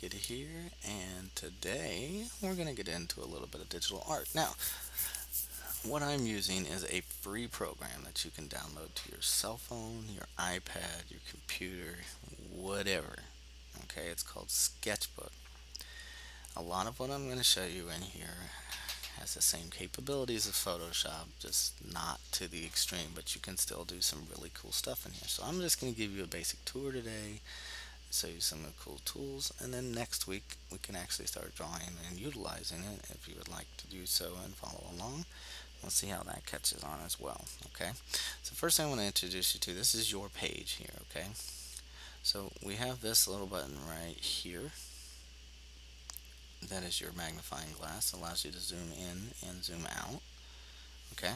Wicked here, and today we're going to get into a little bit of digital art. Now, what I'm using is a free program that you can download to your cell phone, your iPad, your computer, whatever. Okay, it's called Sketchbook. A lot of what I'm going to show you in here has the same capabilities of Photoshop, just not to the extreme, but you can still do some really cool stuff in here. So I'm just going to give you a basic tour today, show you some of the cool tools, and then next week we can actually start drawing and utilizing it if you would like to do so and follow along. We'll see how that catches on as well. Okay, so first thing I want to introduce you to, this is your page here. Okay, so we have this little button right here. That is your magnifying glass. It allows you to zoom in and zoom out. Okay,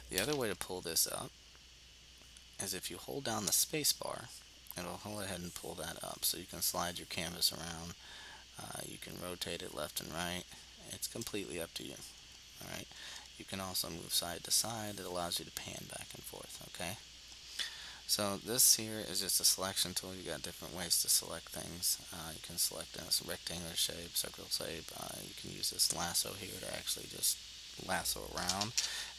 the other way to pull this up is if you hold down the space bar, it'll go ahead and pull that up, so you can slide your canvas around. You can rotate it left and right. It's completely up to you. All right. You can also move side to side. It allows you to pan back and forth. Okay. So this here is just a selection tool. You got different ways to select things. You can select a rectangular shape, circle shape. You can use this lasso here to actually just lasso around.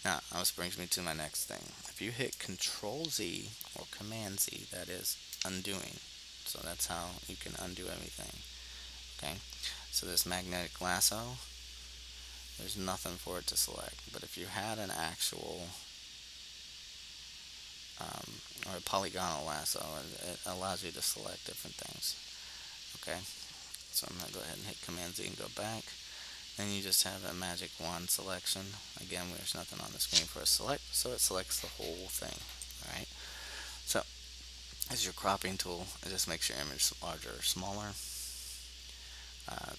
Now, this brings me to my next thing. If you hit Control Z or Command Z, that is undoing. So that's how you can undo everything. Okay. So this magnetic lasso, there's nothing for it to select. But if you had an actual or a polygonal lasso, it allows you to select different things. Okay, so I'm going to go ahead and hit Command Z and go back. Then you just have a magic wand selection. Again, there's nothing on the screen for a select, so it selects the whole thing. Alright, so as your cropping tool, it just makes your image larger or smaller.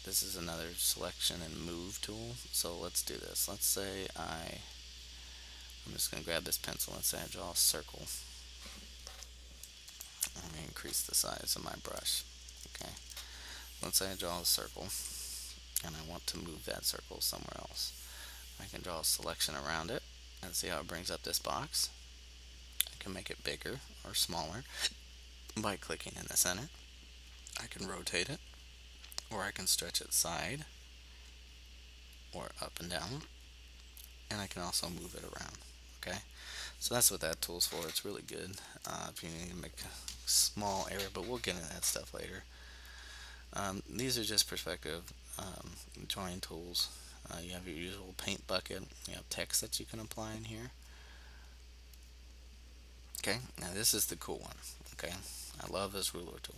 This is another selection and move tool. So let's do this. Let's say I'm just going to grab this pencil. Let's say I draw a circle. I'm going to increase the size of my brush. Okay. Let's say I draw a circle and I want to move that circle somewhere else. I can draw a selection around it and see how it brings up this box. I can make it bigger or smaller by clicking in the center. I can rotate it, or I can stretch it side or up and down, and I can also move it around. Okay, so that's what that tool's for. It's really good if you need to make a small error, but we'll get into that stuff later. These are just perspective drawing tools. You have your usual paint bucket. You have text that you can apply in here. Okay, now this is the cool one. Okay, I love this ruler tool.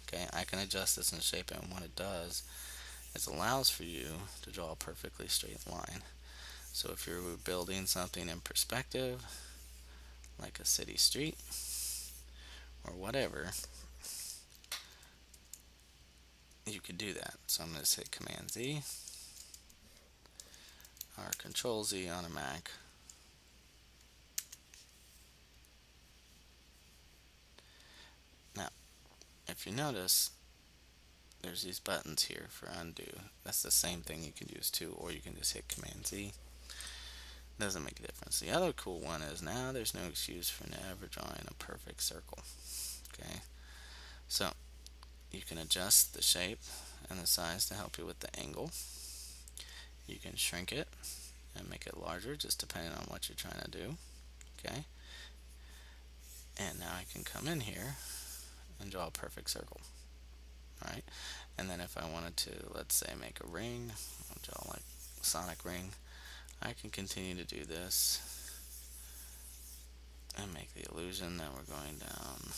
Okay, I can adjust this and shape it, and what it does is allows for you to draw a perfectly straight line. So if you're building something in perspective, like a city street or whatever, you could do that. So I'm going to hit Command Z or Control Z on a Mac. Now, if you notice, there's these buttons here for undo. That's the same thing you can use too, or you can just hit Command Z. Doesn't make a difference. The other cool one is now there's no excuse for never drawing a perfect circle. Okay, so you can adjust the shape and the size to help you with the angle. You can shrink it and make it larger, just depending on what you're trying to do. Okay, and now I can come in here and draw a perfect circle. Alright, and then if I wanted to, let's say, make a ring, I'll draw like a sonic ring. I can continue to do this and make the illusion that we're going down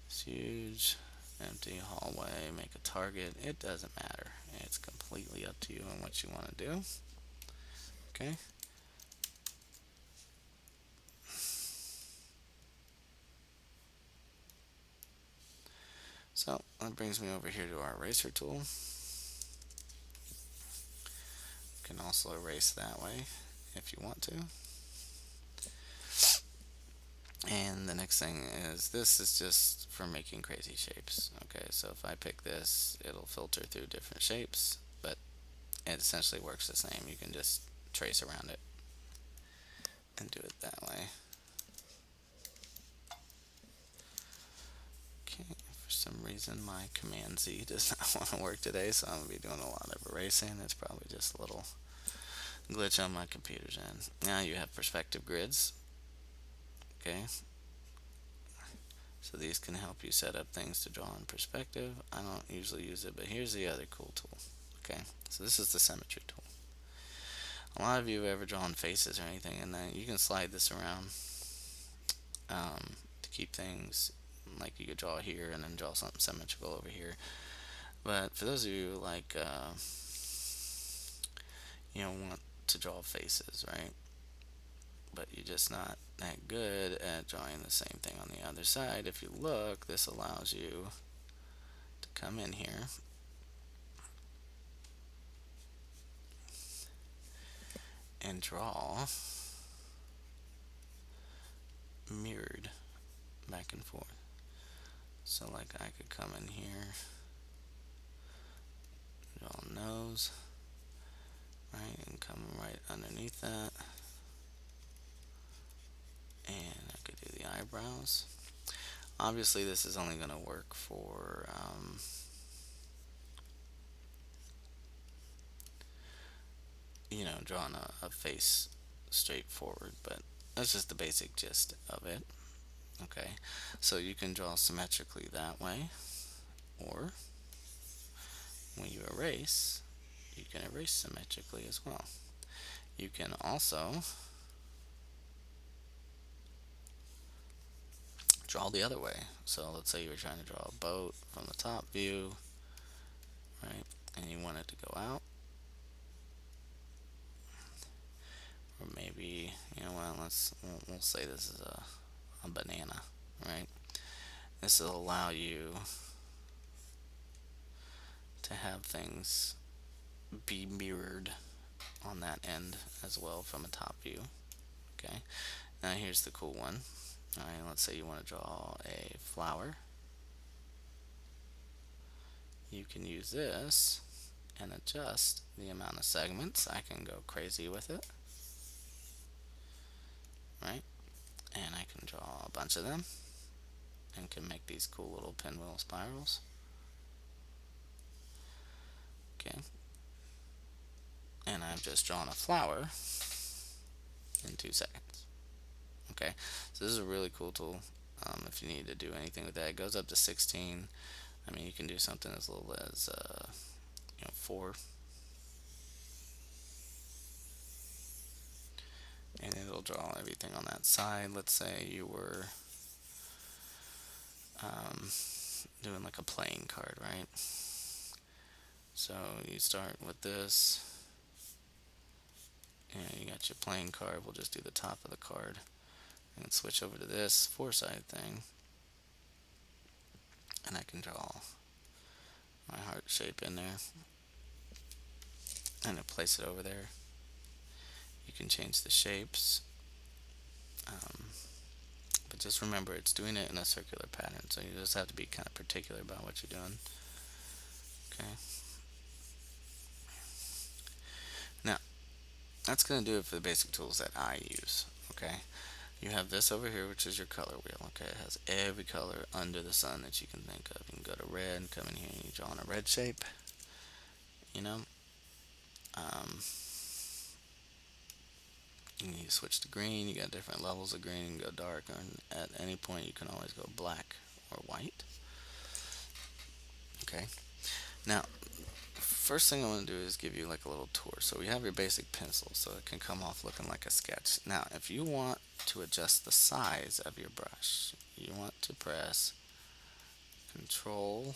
this huge empty hallway, make a target. It doesn't matter. It's completely up to you on what you want to do. Okay. So that brings me over here to our eraser tool. You can also erase that way if you want to. And the next thing is, this is just for making crazy shapes. Okay, so if I pick this, it'll filter through different shapes, but it essentially works the same. You can just trace around it and do it that way. Okay, for some reason my Command Z does not want to work today, so I'm going to be doing a lot of erasing. It's probably just a little glitch on my computer's end. Now you have perspective grids. Okay, so these can help you set up things to draw in perspective. I don't usually use it, but here's the other cool tool. Okay, so this is the symmetry tool. A lot of you have ever drawn faces or anything, and then you can slide this around to keep things like you could draw here and then draw something symmetrical over here. But for those of you like want to draw faces, right? But you're just not that good at drawing the same thing on the other side. If you look, this allows you to come in here and draw mirrored back and forth. So like I could come in here, draw a nose, right, and come right underneath that, and I could do the eyebrows. Obviously this is only going to work for drawing a face straight forward, but that's just the basic gist of it. Okay, so you can draw symmetrically that way, or when you erase, you can erase symmetrically as well. You can also draw the other way. So let's say you were trying to draw a boat from the top view, right, and you want it to go out. Or maybe, we'll say this is a banana, right? This will allow you to have things be mirrored on that end as well from a top view. Okay, now here's the cool one. All right, let's say you want to draw a flower. You can use this and adjust the amount of segments. I can go crazy with it, right? And I can draw a bunch of them and can make these cool little pinwheel spirals. Okay, and I've just drawn a flower in 2 seconds. Okay, so this is a really cool tool. If you need to do anything with that, it goes up to 16. I mean, you can do something as little as 4, and it'll draw everything on that side. Let's say you were doing like a playing card, right? So you start with this, and you got your playing card. We'll just do the top of the card and switch over to this 4-side thing, and I can draw my heart shape in there and place it over there. You can change the shapes, but just remember it's doing it in a circular pattern, so you just have to be kind of particular about what you're doing. Okay, now that's going to do it for the basic tools that I use. Okay, you have this over here, which is your color wheel. Okay, it has every color under the sun that you can think of. You can go to red and come in here and you draw in a red shape, you switch to green. You got different levels of green. You can go dark, and at any point you can always go black or white. Okay, now first thing I want to do is give you like a little tour. So we have your basic pencil, so it can come off looking like a sketch. Now if you want to adjust the size of your brush, you want to press Control,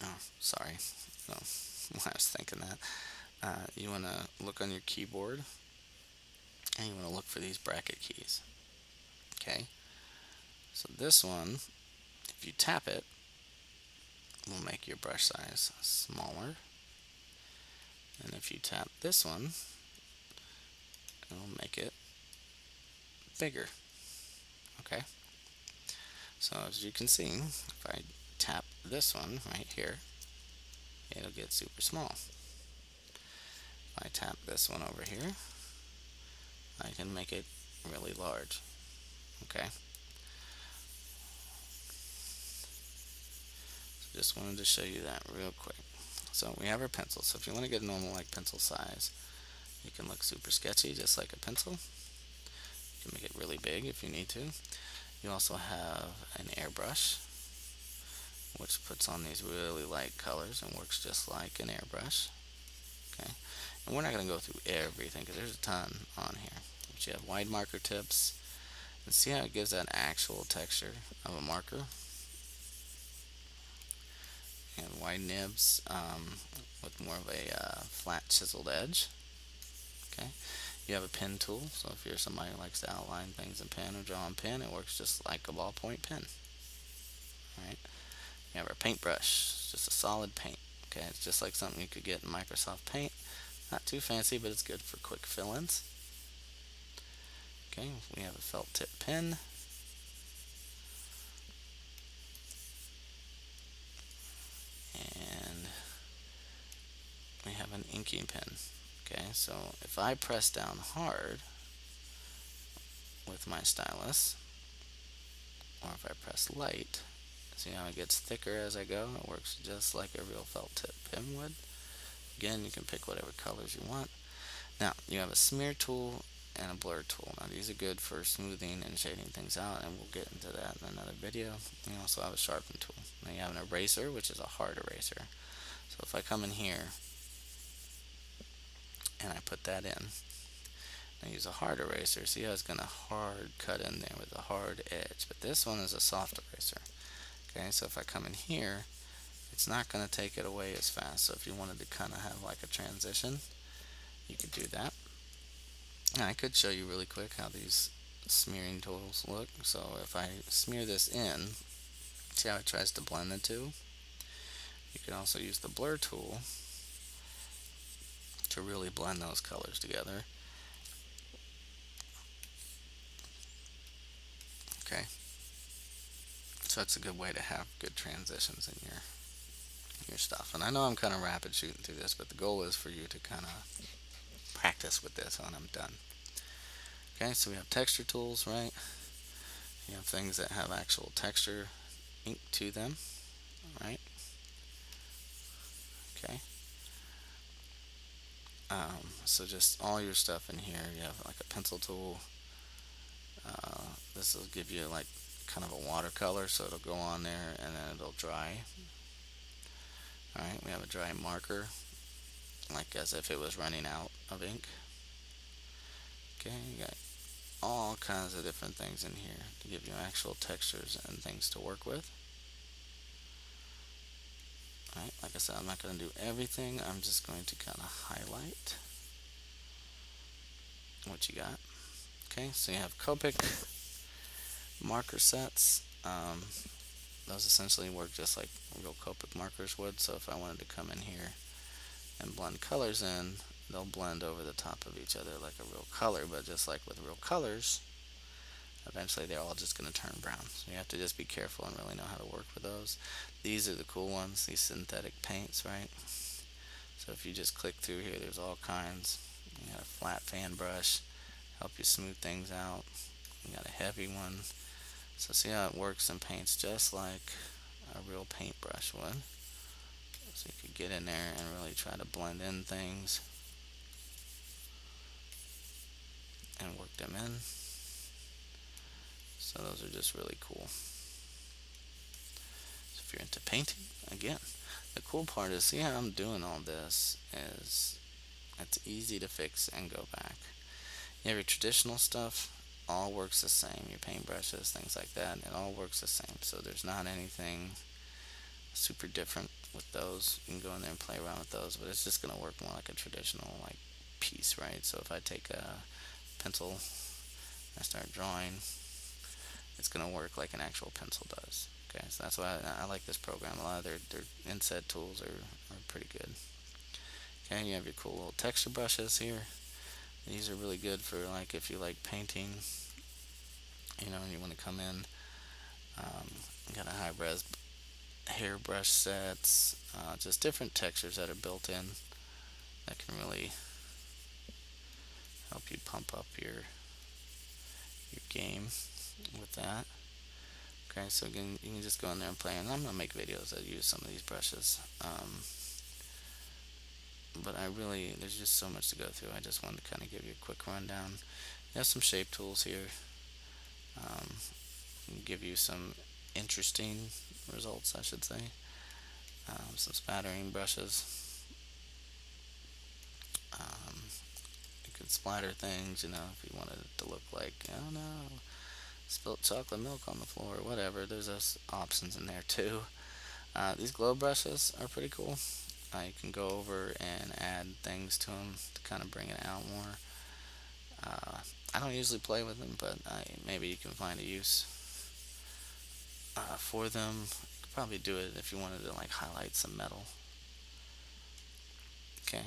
oh sorry, no, I was thinking that. You want to look on your keyboard, and you want to look for these bracket keys. Okay, so this one, if you tap it, will make your brush size smaller, and if you tap this one, it will make it bigger. Okay, so as you can see, if I tap this one right here, it'll get super small. If I tap this one over here, I can make it really large. Okay, just wanted to show you that real quick. So we have our pencil. So if you want to get a normal like pencil size, you can look super sketchy just like a pencil. You can make it really big if you need to. You also have an airbrush, which puts on these really light colors and works just like an airbrush. Okay, and we're not going to go through everything because there's a ton on here. But you have wide marker tips, and see how it gives that actual texture of a marker. And wide nibs with more of a flat chiseled edge. Okay, you have a pen tool, so if you're somebody who likes to outline things in pen or draw in pen, it works just like a ballpoint pen. All right, you have our paintbrush, it's just a solid paint. Okay, it's just like something you could get in Microsoft Paint. Not too fancy, but it's good for quick fill-ins. Okay, we have a felt tip pen. And we have an inking pen. Okay, so if I press down hard with my stylus, or if I press light, see how it gets thicker as I go? It works just like a real felt tip pen would. Again, you can pick whatever colors you want. Now, you have a smear tool and a blur tool. Now, these are good for smoothing and shading things out, and we'll get into that in another video. You also have a sharpen tool. Now, you have an eraser, which is a hard eraser. So if I come in here and I put that in, I use a hard eraser. See how it's going to hard cut in there with a hard edge. But this one is a soft eraser. Okay, so if I come in here, it's not going to take it away as fast. So if you wanted to kind of have like a transition, you could do that. And I could show you really quick how these smearing tools look. So if I smear this in, see how it tries to blend the two? You can also use the blur tool to really blend those colors together. Okay, so it's a good way to have good transitions in your stuff. And I know I'm kind of rapid shooting through this, but the goal is for you to kind of practice with this when I'm done. Okay, so we have texture tools, right? You have things that have actual texture ink to them, right? Okay. So just all your stuff in here. You have like a pencil tool. This will give you like kind of a watercolor, so it'll go on there and then it'll dry. All right, we have a dry marker, like as if it was running out of ink. Okay, you got all kinds of different things in here to give you actual textures and things to work with. All right, like I said, I'm not going to do everything. I'm just going to kind of highlight what you got. Okay, so you have Copic marker sets. Those essentially work just like real Copic markers would. So if I wanted to come in here and blend colors in, they'll blend over the top of each other like a real color. But just like with real colors, eventually they're all just going to turn brown. So you have to just be careful and really know how to work with those. These are the cool ones, these synthetic paints, right? So if you just click through here, there's all kinds. You got a flat fan brush, help you smooth things out. You got a heavy one. So see how it works and paints just like a real paintbrush would. So you could get in there and really try to blend in things and work them in. So those are just really cool. So if you're into painting, again, the cool part is, see how I'm doing all this is it's easy to fix and go back. You have your traditional stuff, all works the same. Your paintbrushes, things like that, it all works the same. So there's not anything super different with those. You can go in there and play around with those, but it's just going to work more like a traditional like piece, right? So if I take a pencil and I start drawing, it's going to work like an actual pencil does. Okay, so that's why I like this program. A lot of their inset tools are pretty good. Okay, you have your cool little texture brushes here. These are really good for like if you like painting, you know, and you want to come in. You got a high res hairbrush sets, just different textures that are built in that can really help you pump up your game with that. Okay, so again, you can just go in there and play, and I'm gonna make videos that use some of these brushes. But there's just so much to go through. I just wanted to kind of give you a quick rundown. You have some shape tools here. Um, give you some interesting results, I should say. Some spattering brushes. Um, you can splatter things, if you wanted it to look like, I don't know, spilt chocolate milk on the floor or whatever. There's those options in there too. These glow brushes are pretty cool. You can go over and add things to them to kind of bring it out more. I don't usually play with them, but maybe you can find a use for them. You could probably do it if you wanted to like highlight some metal. Okay,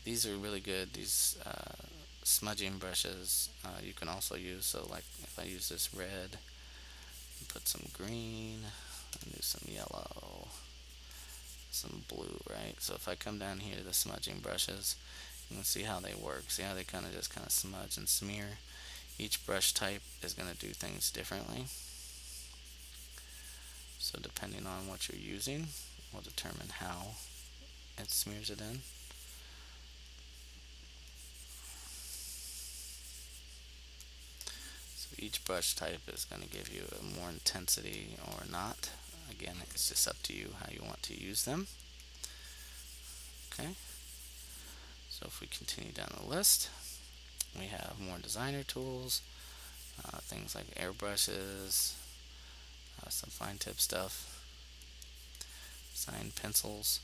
these are really good. These smudging brushes you can also use. So like if I use this red, put some green, and do some yellow, some blue, right? So if I come down here to the smudging brushes, you can see how they work. See how they kind of smudge and smear. Each brush type is going to do things differently. So depending on what you're using will determine how it smears it in. So each brush type is going to give you more intensity or not. Again, it's just up to you how you want to use them. Okay, so if we continue down the list, we have more designer tools, things like airbrushes, some fine tip stuff, sign pencils.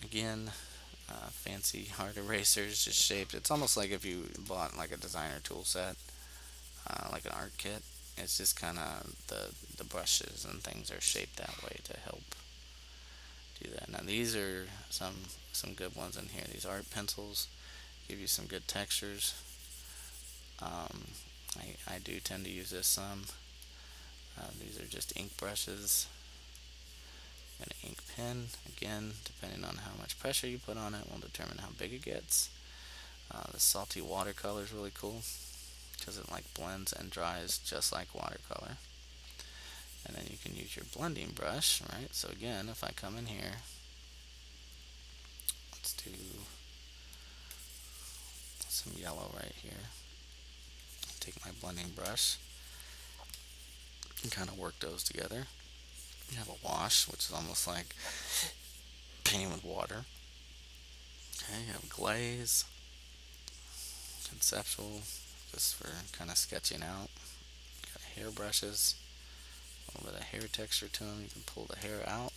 Again, fancy hard erasers, just shaped. It's almost like if you bought like a designer tool set, like an art kit. It's just kind of the brushes and things are shaped that way to help do that. Now these are some good ones in here. These art pencils give you some good textures. Um, I do tend to use this some. These are just ink brushes. An ink pen, again, depending on how much pressure you put on it, will determine how big it gets. The salty watercolor is really cool because it like blends and dries just like watercolor. And then you can use your blending brush, right? So again, if I come in here, let's do some yellow right here. Take my blending brush and kind of work those together. You have a wash, which is almost like painting with water. Okay, you have glaze, conceptual, just for kind of sketching out. Got hair brushes, a little bit of hair texture to them. You can pull the hair out,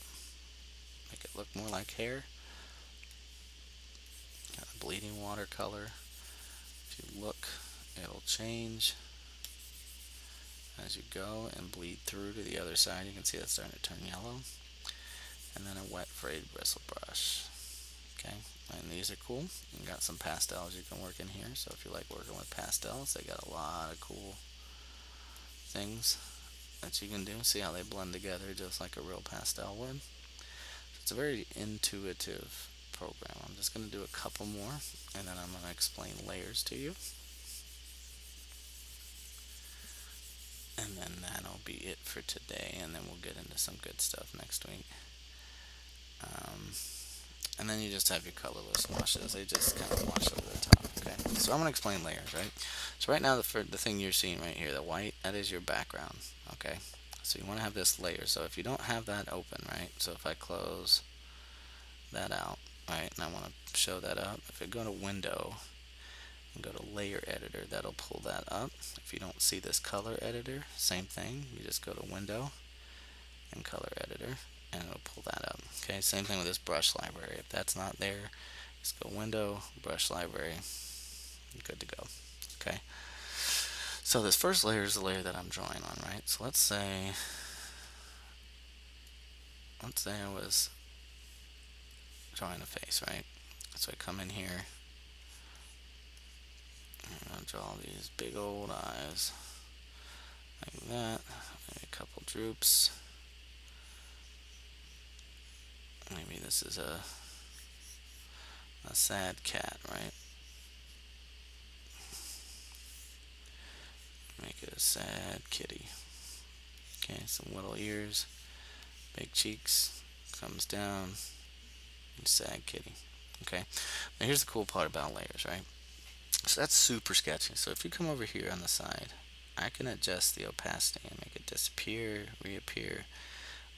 make it look more like hair. Got a bleeding watercolor. If you look, it'll change as you go and bleed through to the other side. You can see that's starting to turn yellow. And then a wet frayed bristle brush. Okay, and these are cool. You got some pastels you can work in here. So if you like working with pastels, they got a lot of cool things that you can do. See how they blend together just like a real pastel would. It's a very intuitive program. I'm just going to do a couple more and then I'm going to explain layers to you. And then that'll be it for today, and then we'll get into some good stuff next week. And then you just have your colorless washes. They just kind of wash over the top. Okay, so I'm going to explain layers, right? So right now the thing you're seeing right here, the white, that is your background. Okay, so you want to have this layer. So if you don't have that open, right, so if I close that out, right, and I want to show that up, if I go to window and go to layer editor, that'll pull that up. If you don't see this color editor, same thing, you just go to window and color editor and it'll pull that up. Okay, same thing with this brush library. If that's not there, just go window, brush library, good to go. Okay, so this first layer is the layer that I'm drawing on, right? So let's say I was drawing a face, right? So I come in here and I'll draw these big old eyes like that, maybe a couple droops. Maybe this is a sad cat, right? Make it a sad kitty. Okay, some little ears, big cheeks, comes down, and sad kitty. Okay, now here's the cool part about layers, right? So that's super sketchy. So if you come over here on the side, I can adjust the opacity and make it disappear, reappear,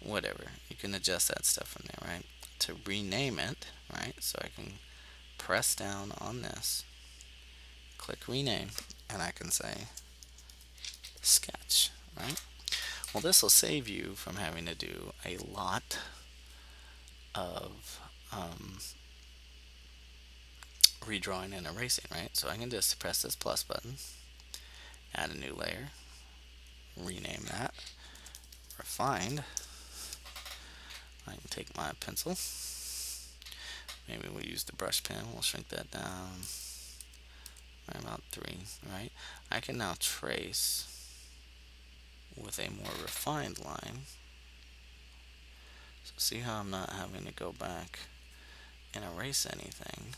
whatever. You can adjust that stuff from there, right? To rename it, right? So I can press down on this, click rename, and I can say sketch, right? Well, this will save you from having to do a lot of redrawing and erasing, right? So I can just press this plus button, add a new layer, rename that, refined. I can take my pencil, maybe we'll use the brush pen, we'll shrink that down right about 3, right? I can now trace with a more refined line. So see how I'm not having to go back and erase anything.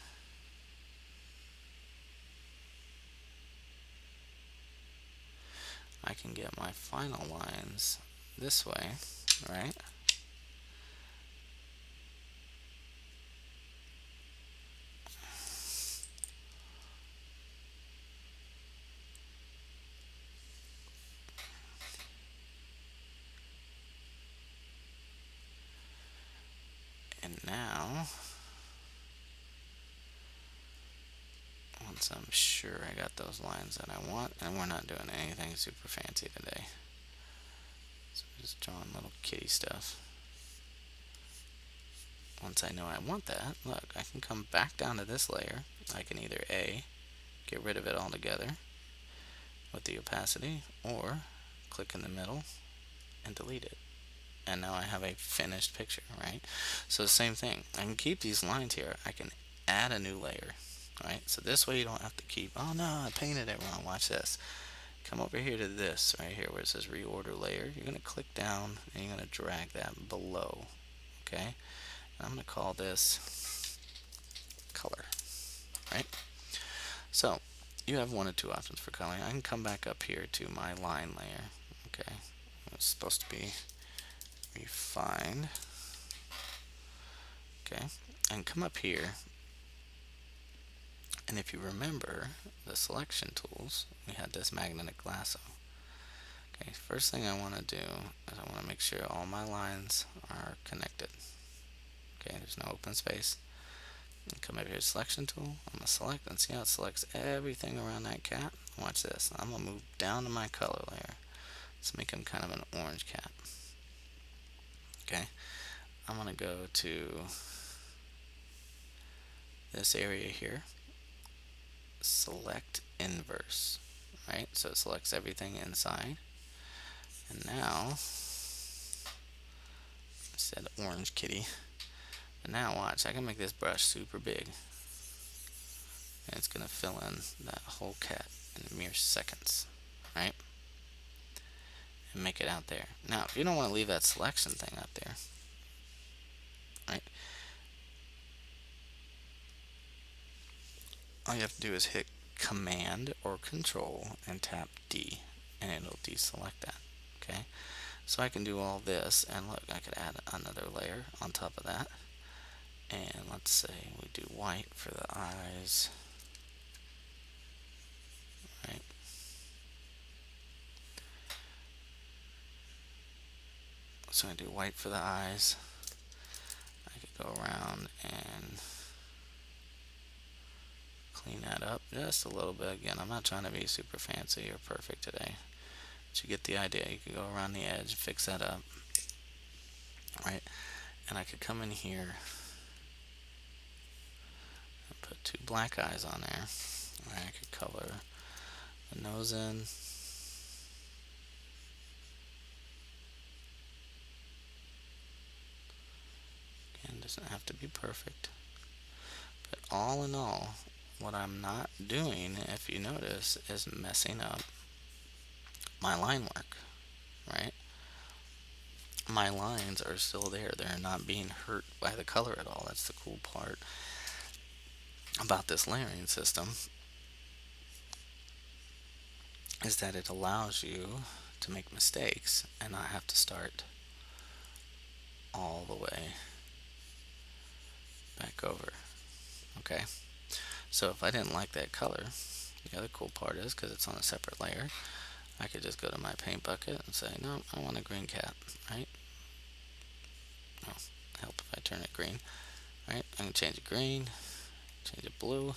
I can get my final lines this way, right? And now, once I'm sure I got those lines that I want, and we're not doing anything super fancy today, so we're just drawing little kitty stuff. Once I know I want that, look, I can come back down to this layer. I can either A, get rid of it altogether with the opacity, or click in the middle and delete it. And now I have a finished picture, right? So the same thing. I can keep these lines here. I can add a new layer, right? So this way you don't have to keep, oh no, I painted it wrong. Watch this. Come over here to this right here where it says reorder layer. You're going to click down and you're going to drag that below, okay? And I'm going to call this color, right? So you have one or two options for coloring. I can come back up here to my line layer, okay? It's supposed to be refined, okay? And come up here, and if you remember the selection tools, we had this magnetic lasso. Okay, first thing I want to do is I want to make sure all my lines are connected. Okay, there's no open space. And come over here to selection tool. I'm going to select and see how it selects everything around that cat. Watch this. I'm going to move down to my color layer. Let's make him kind of an orange cat. Okay, I'm going to go to this area here. Select inverse, right? So it selects everything inside. And now, I said orange kitty. But now watch, I can make this brush super big. And it's going to fill in that whole cat in mere seconds, right? And make it out there. Now, if you don't want to leave that selection thing out there, right? All you have to do is hit Command or Control and tap D, and it'll deselect that, okay? So I can do all this, and look, I could add another layer on top of that. And let's say we do white for the eyes, right? So I do white for the eyes. I could go around and clean that up just a little bit. Again, I'm not trying to be super fancy or perfect today, but you get the idea. You can go around the edge, fix that up, right? And I could come in here and put 2 black eyes on there. Right? I could color the nose in. Again, doesn't have to be perfect. But all in all, what I'm not doing, if you notice, is messing up my line work, right? My lines are still there. They're not being hurt by the color at all. That's the cool part about this layering system, is that it allows you to make mistakes and not have to start all the way back over. Okay, so if I didn't like that color, the other cool part is because it's on a separate layer, I could just go to my paint bucket and say, no, I want a green cat, right? Oh, help if I turn it green, right? I can change it green, change it blue,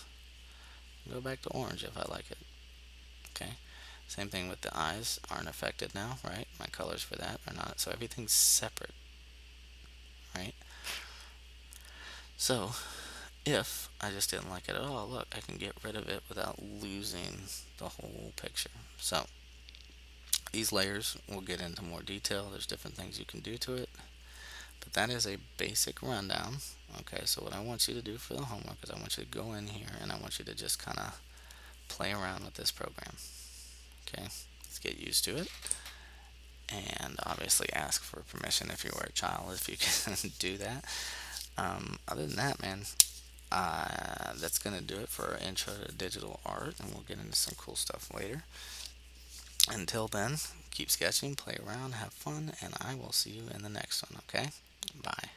go back to orange if I like it. Okay, same thing with the eyes aren't affected now, right? My colors for that are not, so everything's separate, right? So if I just didn't like it at all, look, I can get rid of it without losing the whole picture. So these layers, we'll get into more detail. There's different things you can do to it, but that is a basic rundown. Okay, so what I want you to do for the homework is I want you to go in here and I want you to just kind of play around with this program. Okay, let's get used to it. And obviously ask for permission if you are a child, if you can do that. Other than that, man, that's going to do it for our intro to digital art, and we'll get into some cool stuff later. Until then, keep sketching, play around, have fun, and I will see you in the next one, okay? Bye.